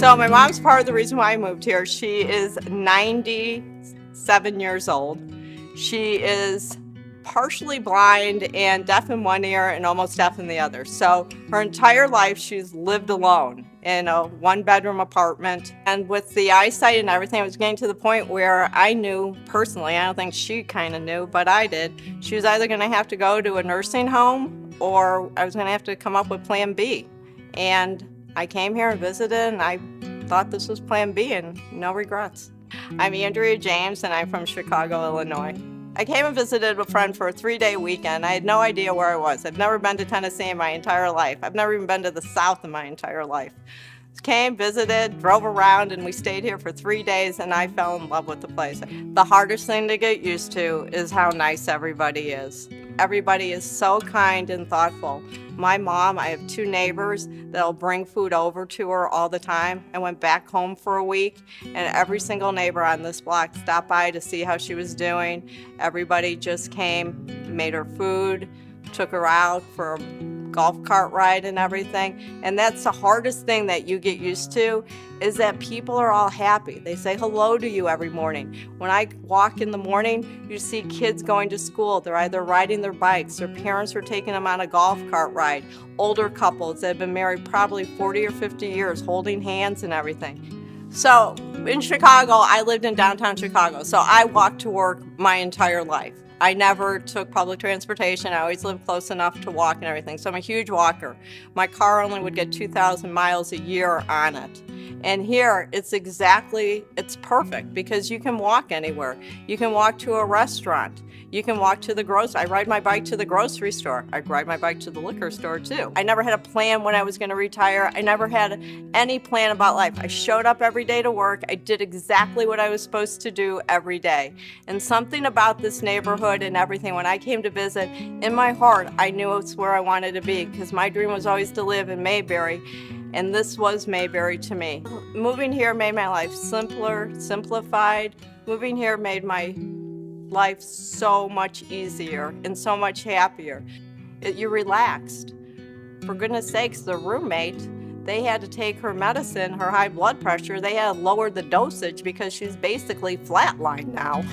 So my mom's part of the reason why I moved here. She is 97 years old. She is partially blind and deaf in one ear and almost deaf in the other. So her entire life she's lived alone in a one-bedroom apartment. And with the eyesight and everything, it was getting to the point where I knew personally, I don't think she kind of knew, but I did, she was either going to have to go to a nursing home or I was going to have to come up with plan B. And I came here and visited, and I thought this was plan B, and no regrets. I'm Andrea James, and I'm from Chicago, Illinois. I came and visited a friend for a 3-day weekend. I had no idea where I was. I've never been to Tennessee in my entire life. I've never even been to the South in my entire life. Came, visited, drove around, and we stayed here for 3 days, and I fell in love with the place. The hardest thing to get used to is how nice everybody is. Everybody is so kind and thoughtful. My mom, I have 2 neighbors that'll bring food over to her all the time. I went back home for a week, and every single neighbor on this block stopped by to see how she was doing. Everybody just came, made her food, took her out for a golf cart ride and everything. And that's the hardest thing that you get used to, is that people are all happy. They say hello to you every morning. When I walk in the morning, you see kids going to school. They're either riding their bikes, their parents are taking them on a golf cart ride. Older couples that have been married probably 40 or 50 years, holding hands and everything. So in Chicago, I lived in downtown Chicago, so I walked to work my entire life. I never took public transportation. I always lived close enough to walk and everything. So I'm a huge walker. My car only would get 2,000 miles a year on it. And here, it's perfect because you can walk anywhere. You can walk to a restaurant. You can walk to the grocery. I ride my bike to the grocery store. I ride my bike to the liquor store too. I never had a plan when I was going to retire. I never had any plan about life. I showed up every day to work. I did exactly what I was supposed to do every day. And something about this neighborhood and everything, when I came to visit, in my heart, I knew it's where I wanted to be because my dream was always to live in Mayberry. And this was Mayberry to me. Moving here made my life simpler, simplified. Moving here made my life so much easier and so much happier. You're relaxed. For goodness sakes, the roommate, they had to take her medicine, her high blood pressure. They had to lower the dosage because she's basically flatlined now.